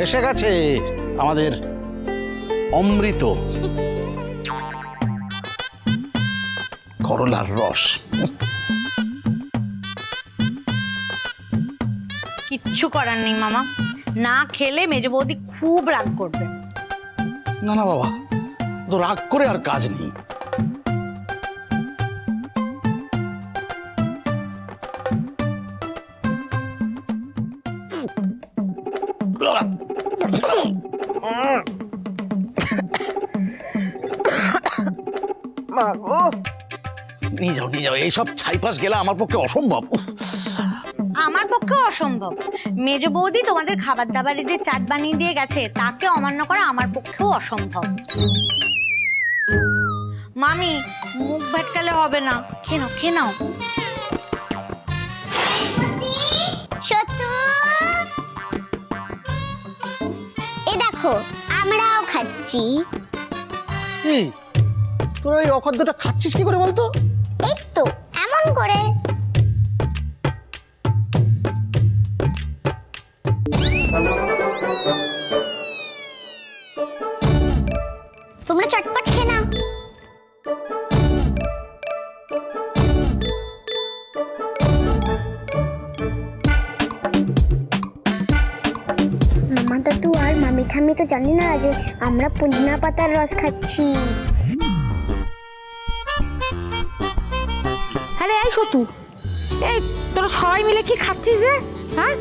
এসে গেছে আমাদের অমৃত করলার রস। কিচ্ছু করার নেই মামা, না খেলে মেজ বৌদি খুব রাগ করবে। না না বাবা, তো রাগ করে আর কাজ নেই। নিয়ে যাও নিয়ে যাও, এইসব ছাইপাস গেলা আমার পক্ষে অসম্ভব। আমার পক্ষে অসম্ভব। মেজ বৌদি তোমাদের খাবার দাবারে যে চাট বানিয়ে দিয়ে গেছে তাকে অমান্য করা আমার পক্ষেও অসম্ভব। মামি মুখ ভেটকালে হবে না, খেয়ে নাও খেয়ে নাও। সত্যু, এ দেখো আমরাও খাচ্ছি। এই তোরা এই অখাদ্যটা খাচ্ছিস কি করে বলতো? এই তো এমন করে। তোমরা চটপট খেয়ে নাও। মামা দাদু আর মামি ঠাম্মি তো জানি না যে আমরা পুদিনা পাতার রস খাচ্ছি। আরে এই সতু, এই তোরা সবাই মিলে কি খাচ্ছিস রে? হ্যাঁ,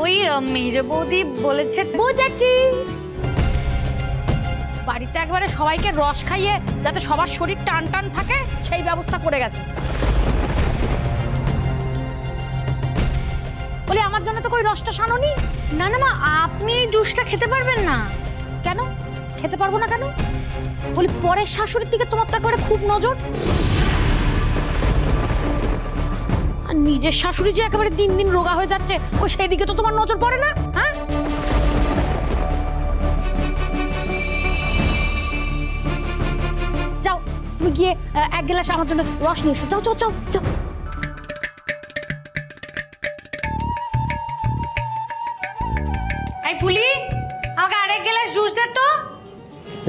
ওই মেজ বৌদি বলেছে। বুঝেছি, বাড়িতে একবারে সবাইকে রস খাইয়ে যাতে সবার শরীর টান টান থাকে সেই ব্যবস্থা করে গেছে। বলি আমার জন্য তো কই রসটা সানোনি? না না মা, আপনি এই জুসটা খেতে পারবেন না। কেন খেতে পারবো না কেন? বলি পরের শাশুড়ির দিকে তোমার তো একবারে খুব নজর, আর নিজের শাশুড়ি যে একেবারে দিন দিন রোগা হয়ে যাচ্ছে ওই সেই দিকে তো তোমার নজর পড়ে না। হ্যাঁ, যাও তুমি গিয়ে এক গ্লাস আমার জন্য রস নিয়ে এসো। যাও যাও যাও যাও। এই ফুলি, আমাকে আরেক গ্লাস জুস দে তো।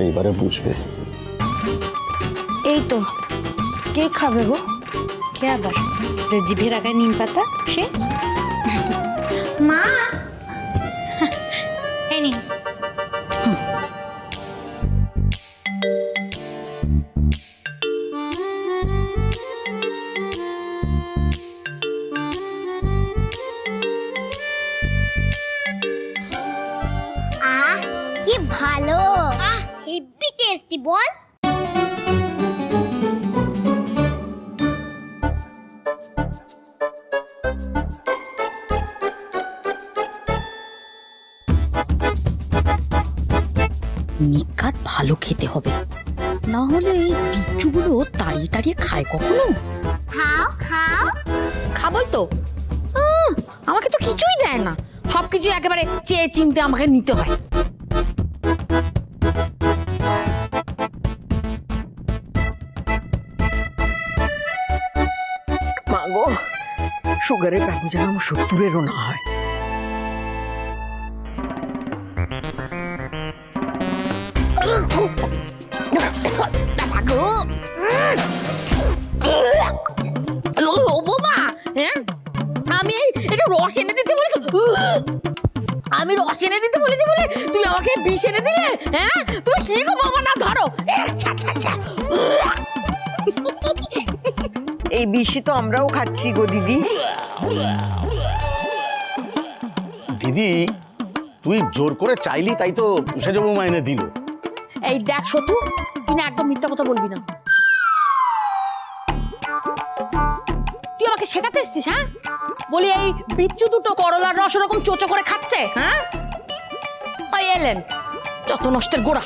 এইবারে বুঝবে। এই তো, কে খাবে গো? কে আবার? যে জিভে রাখা নিম পাতা সে। মা এই নিন। আহ কি ভালো, আহ হেভি টেস্টি বল। নিকাত ভালো খেতে হবে, না হলে এই বিচ্ছুগুলো তাড়িয়ে তাড়িয়ে খায় কখনো? খাও খাও। খাবই তো, আমাকে তো কিছুই দেয় না, সবকিছু একেবারে চেয়ে চিনতে আমাকে নিতে হয়। মা গো, সুগারের ব্যাপার যেন আমার 70-এরও না হয়। আমি এটা রস এনে দিতে বলেছি, আমি রস এনে দিতে বলেছি বলে তুমি আমাকে বিষ এনে দিলে? হ্যাঁ, তুমি কি গো বাবা, না ধরো। এই বিষই তো আমরাও খাচ্ছি গো দিদি। দিদি তুই জোর করে চাইলি তাই তো সেজ বৌমা এনে দিল। এই দেখ সতু, তুই না একদম মিথ্যা কথা বলবি না। তুই আমাকে শেখাতে এসছিস? হ্যাঁ, বলি এই বিচ্ছু দুটো করলার রস ওরকম চোচো করে খাচ্ছে। হ্যাঁ, ওই এলেন যত নষ্টের গোড়া।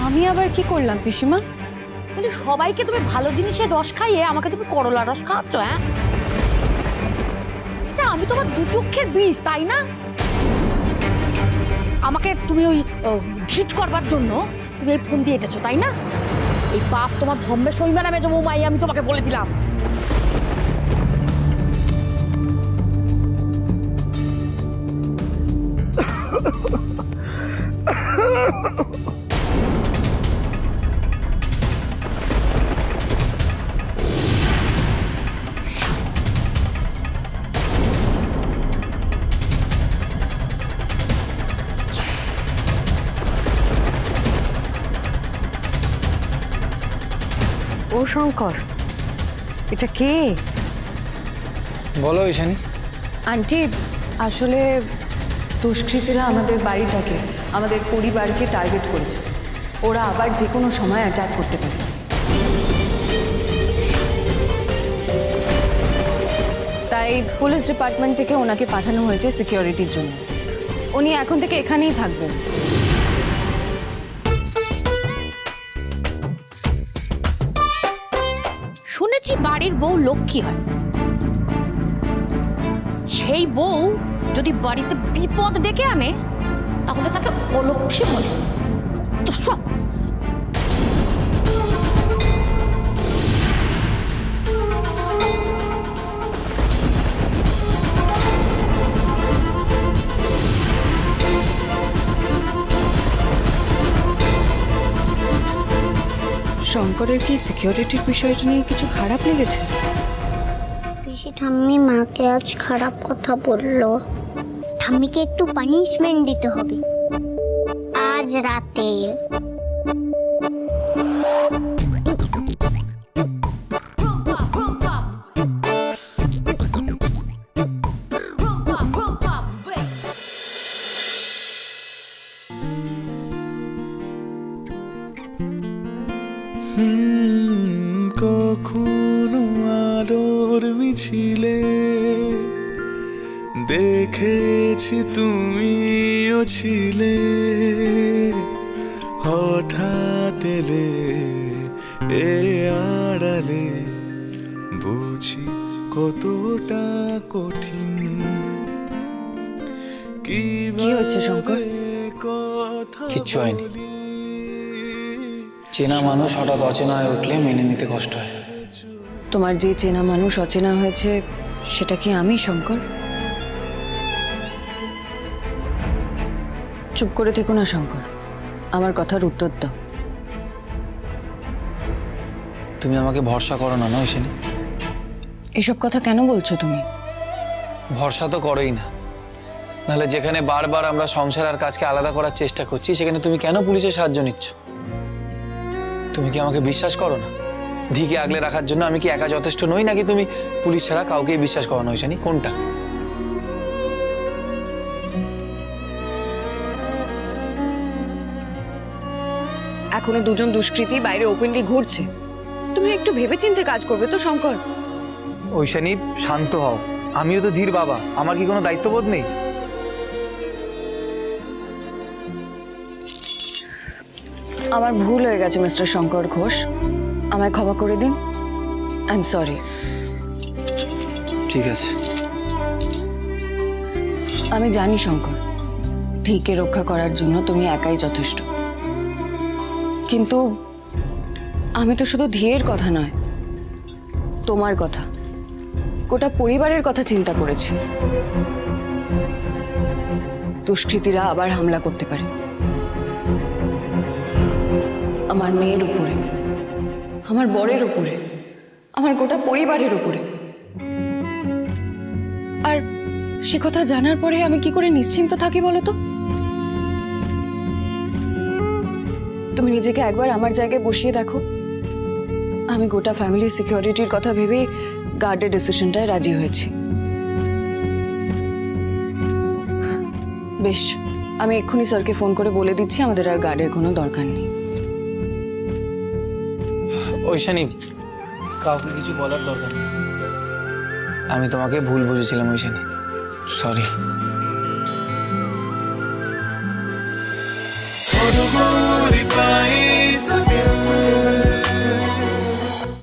আমি আবার কি করলাম পিসিমা? বলি সবাইকে তুমি ভালো জিনিসের রস খাইয়ে আমাকে তুমি করলার রস খাওয়াচ্ছ? হ্যাঁ, আমি তোমার দু চক্ষের বিষ, তাই না? আমাকে তুমি ওই ঢিট করবার জন্য তুমি এই ফোন দিয়ে এটেছো, তাই না? এই পাপ তোমার ধম্মে সইবে না মেজো বৌমাই, আমি তোমাকে বলে দিলাম। ও শঙ্কর, এটা কে? বলো ঈশানী। আন্টি, আসলে দুষ্কৃতীরা আমাদের বাড়িটাকে, আমাদের পরিবারকে টার্গেট করেছে। ওরা আবার যে কোনো সময় অ্যাটাক করতে পারে। তাই পুলিশ ডিপার্টমেন্ট থেকে ওনাকে পাঠানো হয়েছে সিকিউরিটির জন্য। উনি এখন থেকে এখানেই থাকবেন। শুনেছি বাড়ির বউ লক্ষ্মী হয়। সেই বউ যদি বাড়িতে বিপদ ডেকে আনে তাহলে তাকে অলক্ষ্মী বলে। তো সব শঙ্করের কি সিকিউরিটির বিষয়টা নিয়ে কিছু খারাপ লেগেছে? পিসি ঠাম্মি মাকে আজ খারাপ কথা বললো। ঠাম্মিকে একটু পানিশমেন্ট দিতে হবে আজ রাতে। কখনো আলোর মিছিলে দেখেছি তুমিও ছিলে, হঠাৎ এলে এ আড়ালে, বুঝি কতটা কঠিন। কি হচ্ছে শঙ্কর? কিচ্ছু হয়নি। চেনা মানুষ হঠাৎ অচেনা হয়ে উঠলে মেনে নিতে কষ্ট হয়। তোমার যে চেনা মানুষ অচেনা হয়েছে সেটা কি আমি, শঙ্কর? চুপ করে থেকো না শঙ্কর, আমার কথার উত্তর দাও। তুমি আমাকে ভরসা করো না, ঈশানী? এসব কথা কেন বলছো তুমি? ভরসা তো করোই না, নাহলে যেখানে বারবার আমরা সংসার আর কাজকে আলাদা করার চেষ্টা করছি সেখানে তুমি কেন পুলিশের সাহায্য নিচ্ছ? তুমি কি আমাকে বিশ্বাস করো না? ধিকে আগলে রাখার জন্য আমি কি একা যথেষ্ট নই, নাকি তুমি পুলিশ ছাড়া কাউকেই বিশ্বাস করো না ঈশানী? কোনটা? এখনো দুজন দুষ্কৃতী বাইরে ওপেনলি ঘুরছে। তুমি একটু ভেবেচিন্তে কাজ করবে তো শঙ্কর? ঈশানী, শান্ত হও। আমিও তো ধীর বাবা, আমার কি কোনো দায়িত্ববোধ নেই? আমার ভুল হয়ে গেছে মিস্টার শঙ্কর ঘোষ, আমায় ক্ষমা করে দিন। I am sorry. ঠিক আছে। আমি জানি শঙ্কর, ধিকে রক্ষা করার জন্য তুমি একাই যথেষ্ট, কিন্তু আমি তো শুধু ধিয়ের কথা নয়, তোমার কথা, গোটা পরিবারের কথা চিন্তা করেছি। দুষ্কৃতীরা আবার হামলা করতে পারে আমার মেয়ের উপরে, আমার বরের উপরে, আমার গোটা পরিবারের উপরে। আর সে কথা জানার পরে আমি কি করে নিশ্চিন্ত থাকি বলো তো? তুমি নিজেকে একবার আমার জায়গায় বসিয়ে দেখো। আমি গোটা ফ্যামিলি সিকিউরিটির কথা ভেবে গার্ডের ডিসিশনটায় রাজি হয়েছি। বেশ, আমি এক্ষুনি স্যারকে ফোন করে বলে দিচ্ছি আমাদের আর গার্ডের কোনো দরকার নেই। ঈশানী, কাউকে কিছু বলার দরকার নেই। আমি তোমাকে ভুল বুঝেছিলাম ঈশানী, সরি। País again.